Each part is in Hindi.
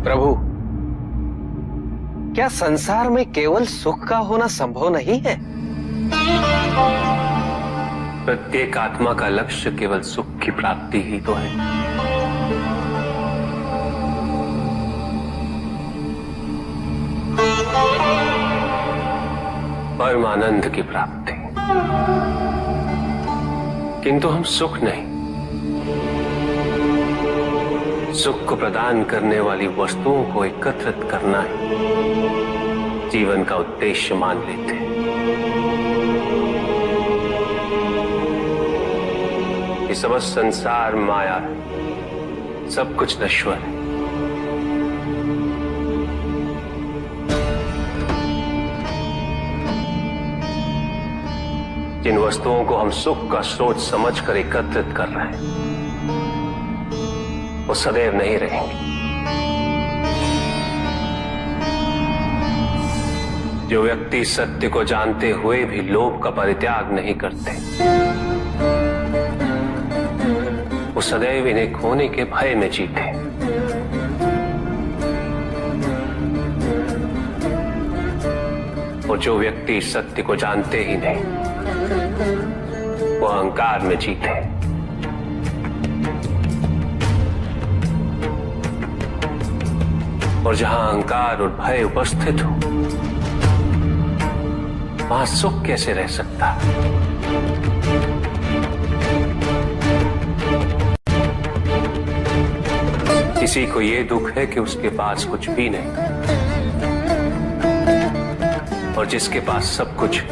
प्रभु, क्या संसार में केवल सुख का होना संभव नहीं है? प्रत्येक आत्मा का लक्ष्य केवल सुख की प्राप्ति ही तो है। परमानंद की प्राप्ति। किंतु हम सुख नहीं, सुख को प्रदान करने वाली वस्तुओं को एकत्रित करना ही जीवन का उद्देश्य मान लेते हैं। ये समस्त संसार माया है, सब कुछ नश्वर है। जिन वस्तुओं को हम सुख का स्रोत समझकर एकत्रित कर रहे हैं, वो सदैव नहीं रहेंगे। जो व्यक्ति सत्य को जानते हुए भी लोभ का परित्याग नहीं करते, वो सदैव इन्हें खोने के भय में जीते। और जो व्यक्ति सत्य को जानते ही नहीं, वो अहंकार में जीते। और जहां अहंकार और भय उपस्थित हो, वहां सुख कैसे रह सकता? किसी को ये दुख है कि उसके पास कुछ भी नहीं, और जिसके पास सब कुछ,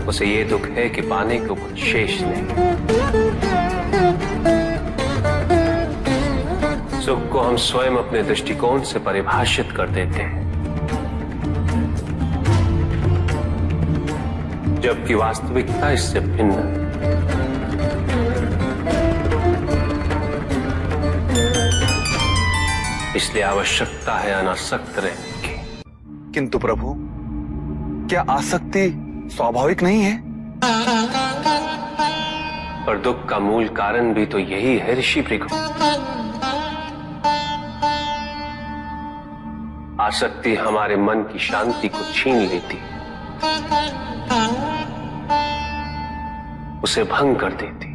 उसे ये दुख है कि पाने को कुछ शेष नहीं। सुख को हम स्वयं अपने दृष्टिकोण से परिभाषित कर देते हैं, जबकि वास्तविकता इससे भिन्न है। इसलिए आवश्यकता है अनासक्त रहने की। किंतु प्रभु, क्या आसक्ति स्वाभाविक नहीं है? और दुख का मूल कारण भी तो यही है ऋषि भृगु। आसक्ति हमारे मन की शांति को छीन लेती है, उसे भंग कर देती।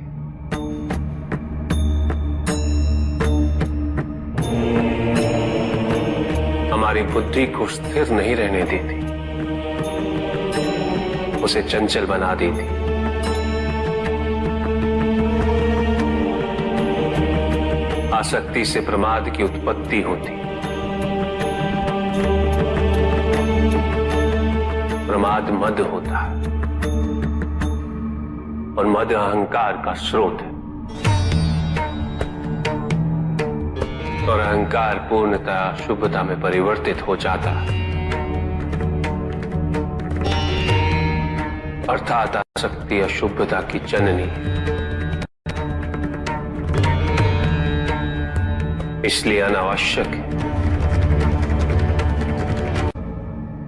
हमारी बुद्धि को स्थिर नहीं रहने देती, उसे चंचल बना देती। आसक्ति से प्रमाद की उत्पत्ति होती, प्रमाद मद होता है, और मद अहंकार का स्रोत है। और अहंकार पूर्णतः शुभता में परिवर्तित हो जाता है, अर्थात आसक्ति अशुभता की जननी। इसलिए अनावश्यक है।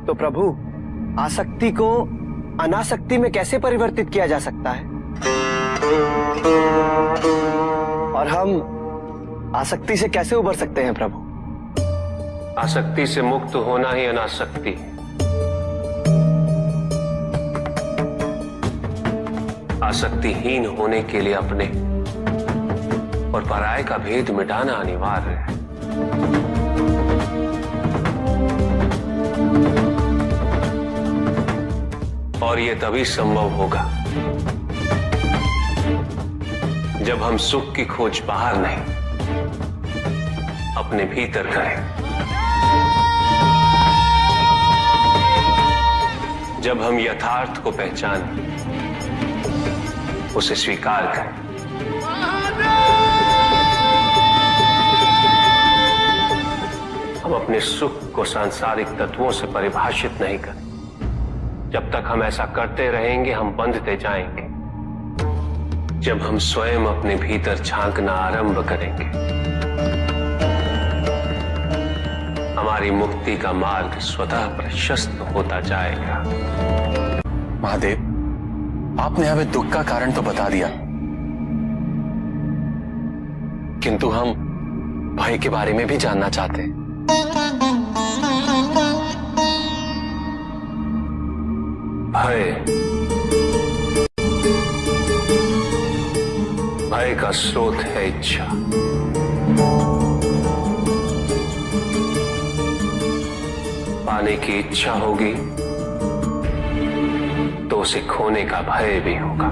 तो प्रभु, आसक्ति को अनासक्ति में कैसे परिवर्तित किया जा सकता है? और हम आसक्ति से कैसे उबर सकते हैं प्रभु? आसक्ति से मुक्त होना ही अनासक्ति। आसक्तिहीन होने के लिए अपने और पराये का भेद मिटाना अनिवार्य है। और यह तभी संभव होगा जब हम सुख की खोज बाहर नहीं, अपने भीतर करें। जब हम यथार्थ को पहचानें, उसे स्वीकार करें। हम अपने सुख को सांसारिक तत्वों से परिभाषित नहीं करें। जब तक हम ऐसा करते रहेंगे, हम बंधते जाएंगे। जब हम स्वयं अपने भीतर झांकना आरंभ करेंगे, हमारी मुक्ति का मार्ग स्वतः प्रशस्त होता जाएगा। महादेव, आपने हमें दुख का कारण तो बता दिया, किंतु हम भाई के बारे में भी जानना चाहते हैं। भय का स्रोत है इच्छा। पाने की इच्छा होगी तो उसे खोने का भय भी होगा।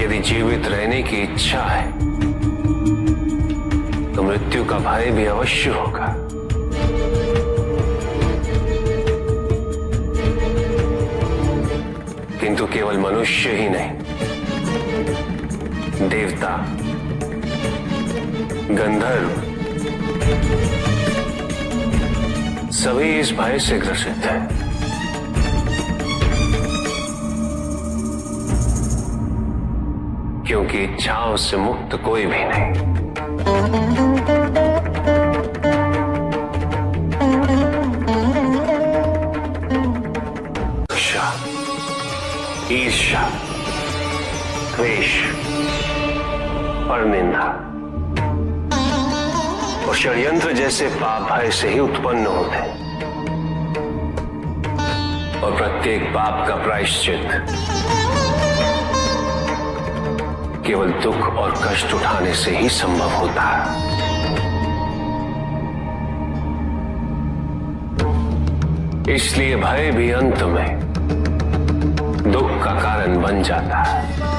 यदि जीवित रहने की इच्छा है तो मृत्यु का भय भी अवश्य होगा। किंतु केवल मनुष्य ही नहीं, देवता, गंधर्व सभी इस भय से ग्रसित हैं। क्योंकि इच्छाओं से मुक्त कोई भी नहीं। ईर्ष्या, द्वेष और निंदा और षड्यंत्र जैसे पाप भय से ही उत्पन्न होते हैं। और प्रत्येक पाप का प्रायश्चित केवल दुख और कष्ट उठाने से ही संभव होता है। इसलिए भय भी अंत में दुख का कारण बन जाता है।